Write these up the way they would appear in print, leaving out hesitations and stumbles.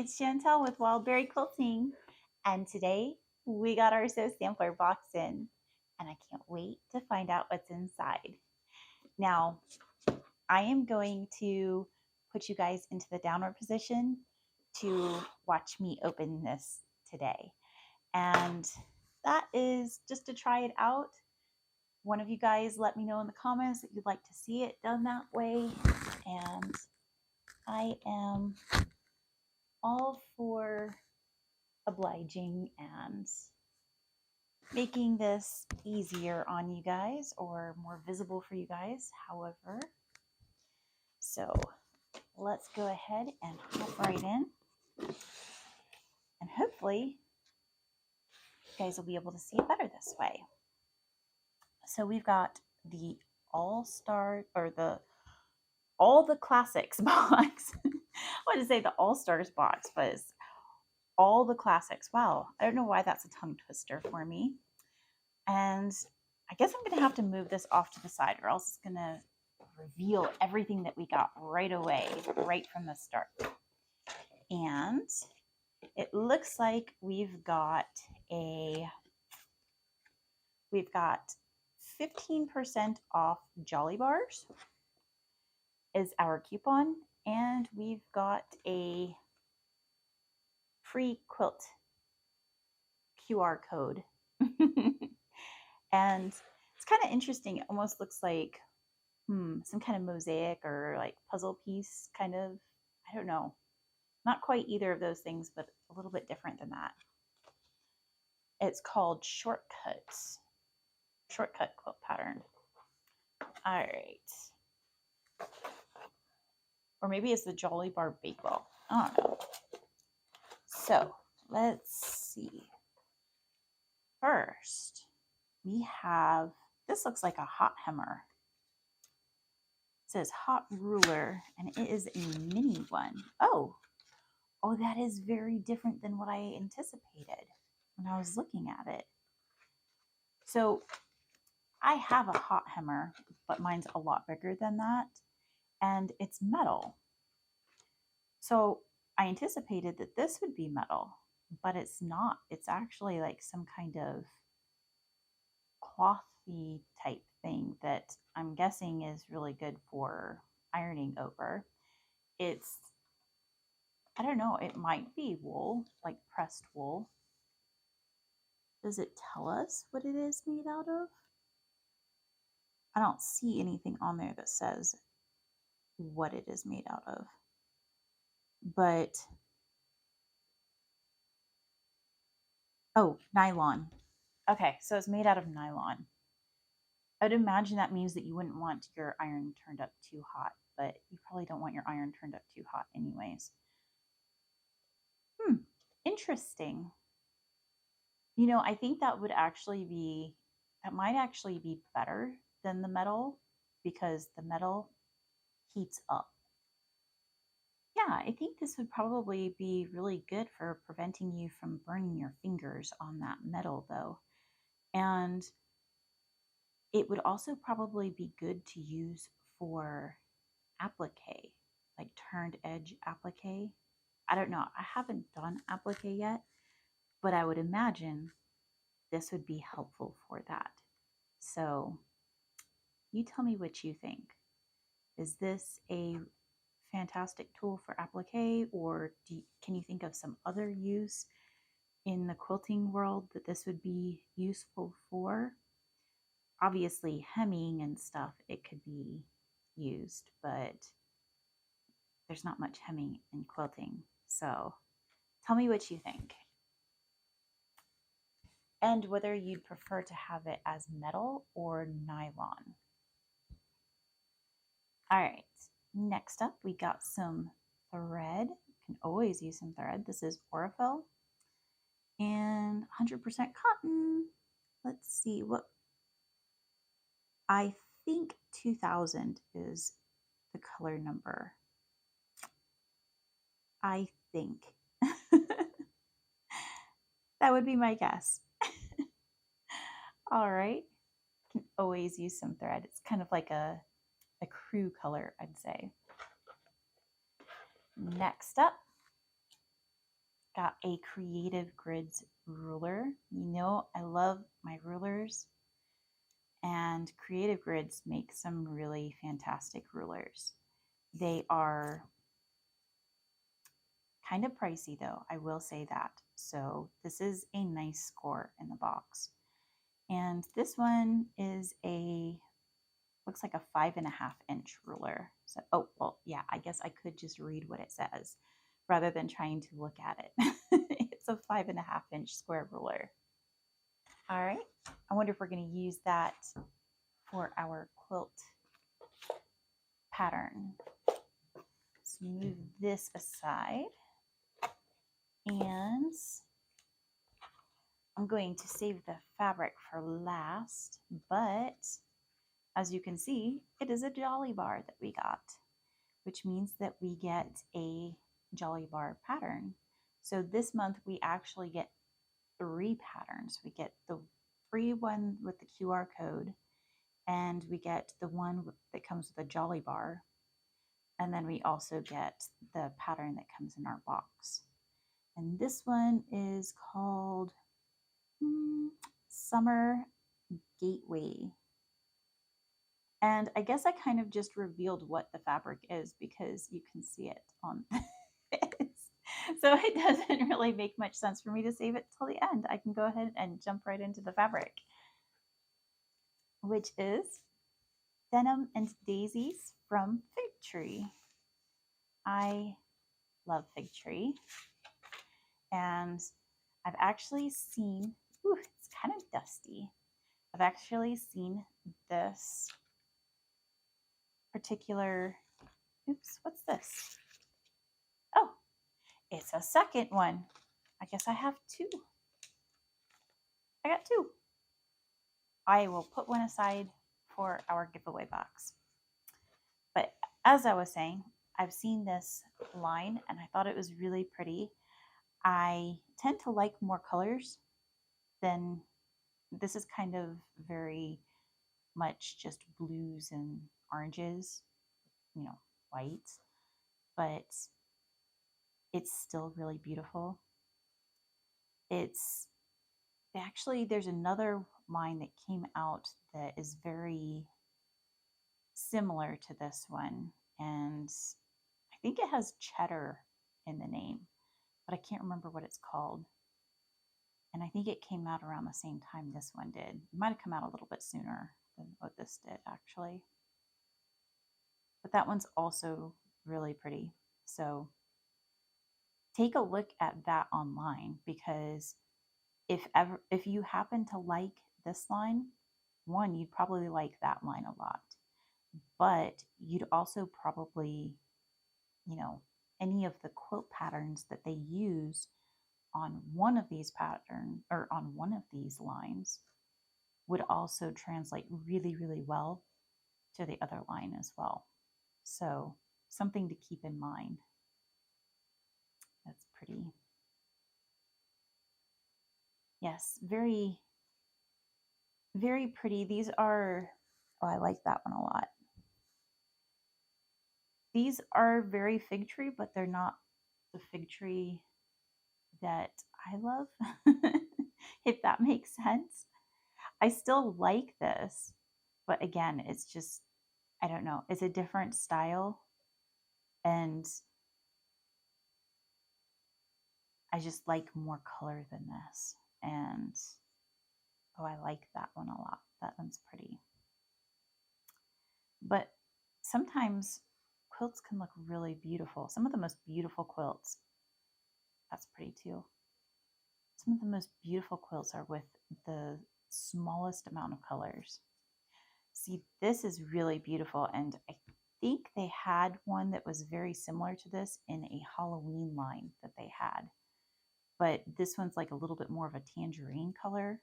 it's Chantel with Wildberry Quilting, and today we got our Sew Sampler box in, and I can't wait to find out what's inside. Now, I am going to put you guys into the downward position to watch me open this today, and that is just to try it out. One of you guys let me know in the comments that you'd like to see it done that way, and I am all for obliging and making this easier on you guys or more visible for you guys, however. So let's go ahead and hop right in, and hopefully you guys will be able to see it better this way. So we've got the All-Star or the All the Classics box. I wanted to say the All-Stars box, but it's All the Classics. Wow, I don't know why that's a tongue twister for me. And I guess I'm going to have to move this off to the side, or else it's going to reveal everything that we got right away, right from the start. And it looks like we've got 15% off Jolly Bars is our coupon, and we've got a free quilt QR code. And it's kind of interesting. It almost looks like some kind of mosaic or like puzzle piece kind of. I don't know. Not quite either of those things, but a little bit different than that. It's called Shortcut quilt pattern. All right. Or maybe it's the Jolly Bar Bakewell. I don't know. So let's see. First, we have, this looks like a hot hammer. It says hot ruler, and it is a mini one. Oh, that is very different than what I anticipated when I was looking at it. So I have a hot hammer, but mine's a lot bigger than that, and it's metal. So I anticipated that this would be metal, but it's not. It's actually like some kind of clothy type thing that I'm guessing is really good for ironing over. It's, I don't know, it might be wool, like pressed wool. Does it tell us what it is made out of? I don't see anything on there that says what it is made out of. But, oh, nylon. Okay, so it's made out of nylon. I would imagine that means that you wouldn't want your iron turned up too hot, but you probably don't want your iron turned up too hot anyways. Interesting. You know, I think that might actually be better than the metal, because the metal heats up. Yeah, I think this would probably be really good for preventing you from burning your fingers on that metal though. And it would also probably be good to use for applique, like turned edge applique. I don't know. I haven't done applique yet, but I would imagine this would be helpful for that. So you tell me what you think. Is this a fantastic tool for applique, or can you think of some other use in the quilting world that this would be useful for? Obviously, hemming and stuff, it could be used, but there's not much hemming in quilting. So tell me what you think, and whether you'd prefer to have it as metal or nylon. All right, next up we got some thread. Can always use some thread. This is Aurifil and 100% cotton. Let's see what, I think 2000 is the color number. I think. That would be my guess. All right. Can always use some thread. It's kind of like a crew color, I'd say. Next up, got a Creative Grids ruler. You know, I love my rulers, and Creative Grids make some really fantastic rulers. They are kind of pricey though, I will say that. So this is a nice score in the box. And this one is looks like a 5.5-inch ruler. So, oh, well, yeah, I guess I could just read what it says rather than trying to look at it. It's a 5.5-inch square ruler. All right, I wonder if we're going to use that for our quilt pattern. Let's move this aside, and I'm going to save the fabric for last, but as you can see, it is a jolly bar that we got, which means that we get a jolly bar pattern. So this month we actually get 3 patterns. We get the free one with the QR code, and we get the one that comes with a jolly bar, and then we also get the pattern that comes in our box. And this one is called Summer Gateway. And I guess I kind of just revealed what the fabric is because you can see it on this. So it doesn't really make much sense for me to save it till the end. I can go ahead and jump right into the fabric, which is Denim and Daisies from Fig Tree. I love Fig Tree, and I've actually seen, ooh, it's kind of dusty. I've actually seen this particular, oops, what's this? Oh, it's a second one. I guess I have 2. I got 2. I will put one aside for our giveaway box. But as I was saying, I've seen this line and I thought it was really pretty. I tend to like more colors than this is kind of very much just blues and oranges, you know, whites, but it's still really beautiful. It's actually, there's another line that came out that is very similar to this one, and I think it has cheddar in the name, but I can't remember what it's called. And I think it came out around the same time this one did. It might have come out a little bit sooner than what this did, actually. But that one's also really pretty. So take a look at that online, because if you happen to like this line, one, you'd probably like that line a lot. But you'd also probably, you know, any of the quilt patterns that they use on one of these patterns or on one of these lines would also translate really, really well to the other line as well. So something to keep in mind. That's pretty. Yes, very, very pretty. These are, oh, I like that one a lot. These are very Fig Tree, but they're not the Fig Tree that I love, if that makes sense. I still like this, but again, it's just, I don't know, it's a different style, and I just like more color than this. And oh, I like that one a lot. That one's pretty. But sometimes quilts can look really beautiful. Some of the most beautiful quilts, that's pretty too. Some of the most beautiful quilts are with the smallest amount of colors. See, this is really beautiful, and I think they had one that was very similar to this in a Halloween line that they had. But this one's like a little bit more of a tangerine color,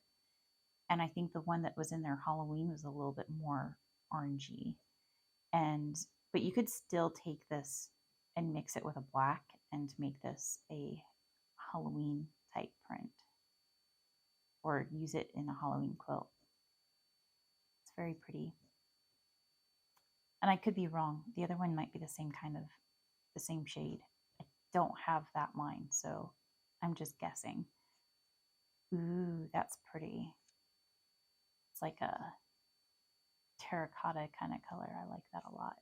and I think the one that was in their Halloween was a little bit more orangey. And but you could still take this and mix it with a black and make this a Halloween type print, or use it in a Halloween quilt. It's very pretty. And I could be wrong. The other one might be the same kind of, the same shade. I don't have that line, so I'm just guessing. Ooh, that's pretty. It's like a terracotta kind of color. I like that a lot.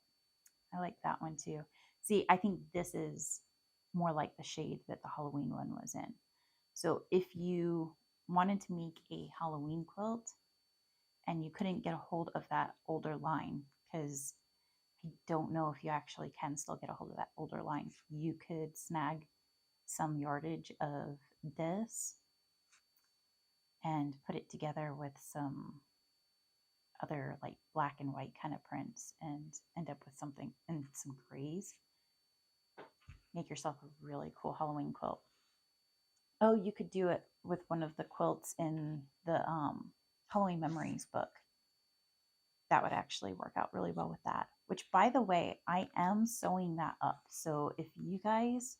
I like that one too. See, I think this is more like the shade that the Halloween one was in. So if you wanted to make a Halloween quilt and you couldn't get a hold of that older line, because I don't know if you actually can still get a hold of that older line, you could snag some yardage of this and put it together with some other like black and white kind of prints and end up with something and some grays. Make yourself a really cool Halloween quilt. Oh, you could do it with one of the quilts in the Halloween Memories book. That would actually work out really well with that. Which, by the way, I am sewing that up. So if you guys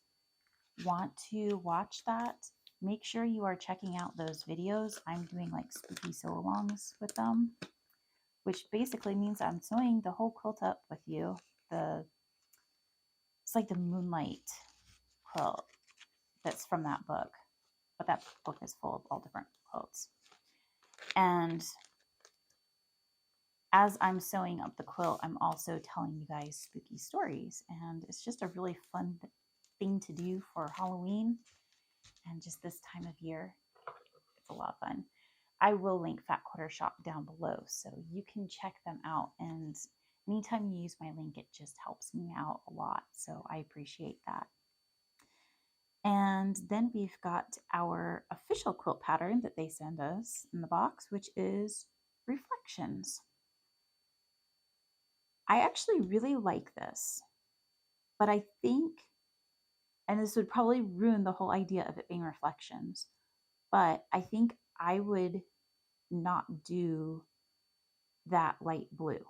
want to watch that, make sure you are checking out those videos. I'm doing like spooky sew-alongs with them, which basically means I'm sewing the whole quilt up with you. It's like the Moonlight quilt that's from that book, but that book is full of all different quilts. And as I'm sewing up the quilt, I'm also telling you guys spooky stories, and it's just a really fun thing to do for Halloween and just this time of year. It's a lot of fun. I will link Fat Quarter Shop down below so you can check them out, and anytime you use my link, it just helps me out a lot, so I appreciate that. And then we've got our official quilt pattern that they send us in the box, which is Reflections. I actually really like this, but I think, and this would probably ruin the whole idea of it being reflections, but I think I would not do that light blue.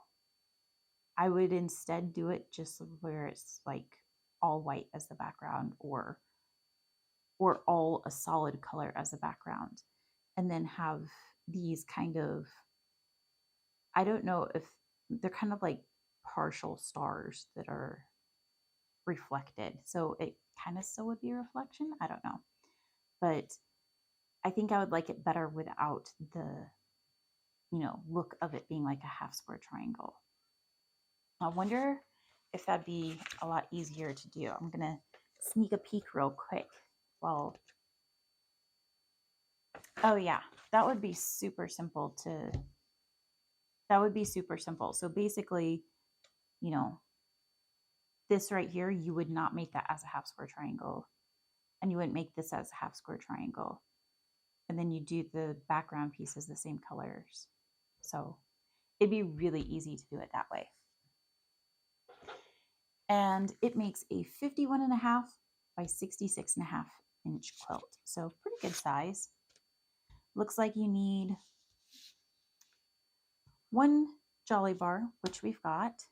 I would instead do it just where it's like all white as the background, or all a solid color as the background, and then have these kind of, I don't know if they're kind of like partial stars that are reflected. So it kind of still would be a reflection. I don't know. But I think I would like it better without the, look of it being like a half square triangle. I wonder if that'd be a lot easier to do. I'm going to sneak a peek real quick. Well, oh yeah, that would be super simple to, that would be super simple. So basically, this right here, you would not make that as a half square triangle, and you wouldn't make this as a half square triangle. And then you do the background pieces the same colors. So it'd be really easy to do it that way. And it makes a 51.5 by 66.5 inch quilt. So pretty good size. Looks like you need one jolly bar, which we've got,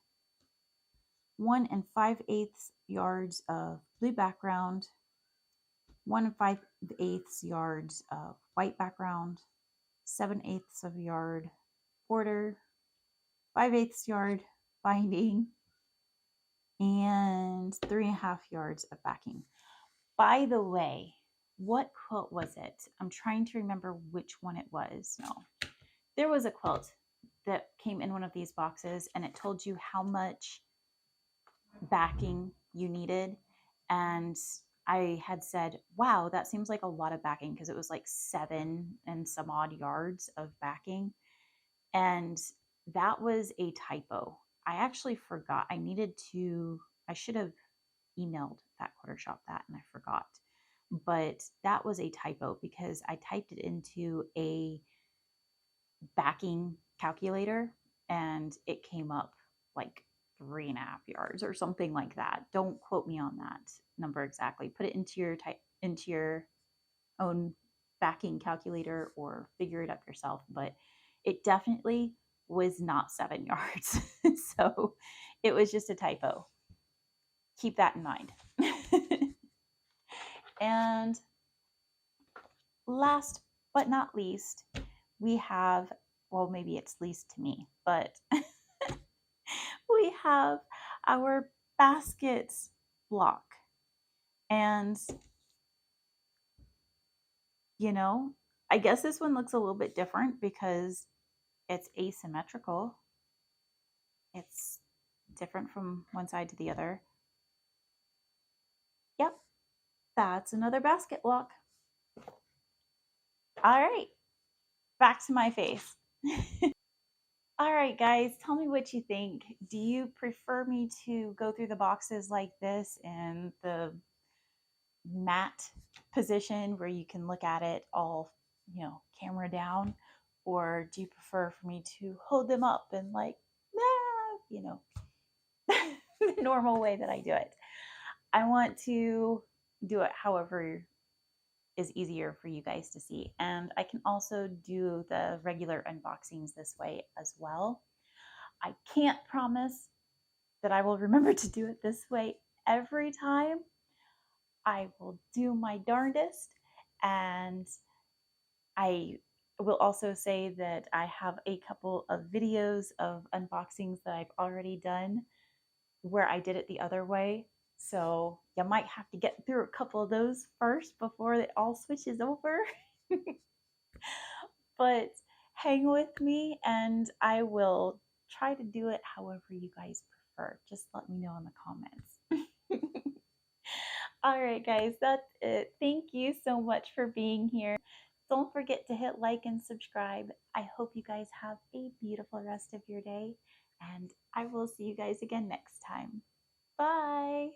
1 5/8 yards of blue background, 1 5/8 yards of white background, 7/8 of a yard border, 5/8 yard binding, and 3.5 yards of backing. By the way, what quilt was it? I'm trying to remember which one it was. No, there was a quilt that came in one of these boxes, and it told you how much backing you needed. And I had said, wow, that seems like a lot of backing, because it was like 7 and some odd yards of backing. And that was a typo. I actually forgot. I should have emailed Fat Quarter Shop that, and I forgot. But that was a typo, because I typed it into a backing calculator and it came up like 3.5 yards or something like that. Don't quote me on that number exactly. Put it into your own backing calculator or figure it up yourself. But it definitely was not 7 yards. So it was just a typo. Keep that in mind. And last but not least, we have, well, maybe it's least to me, but we have our baskets block. And You know, I guess this one looks a little bit different because it's asymmetrical. It's different from one side to the other. Yep, that's another basket block. All right, back to my face. All right, guys, tell me what you think. Do you prefer me to go through the boxes like this in the matte position where you can look at it all, camera down? Or do you prefer for me to hold them up and like, the normal way that I do it? I want to do it however is easier for you guys to see. And I can also do the regular unboxings this way as well. I can't promise that I will remember to do it this way every time. I will do my darndest. And I will also say that I have a couple of videos of unboxings that I've already done where I did it the other way. So you might have to get through a couple of those first before it all switches over. But hang with me and I will try to do it however you guys prefer. Just let me know in the comments. All right, guys, that's it. Thank you so much for being here. Don't forget to hit like and subscribe. I hope you guys have a beautiful rest of your day, and I will see you guys again next time. Bye.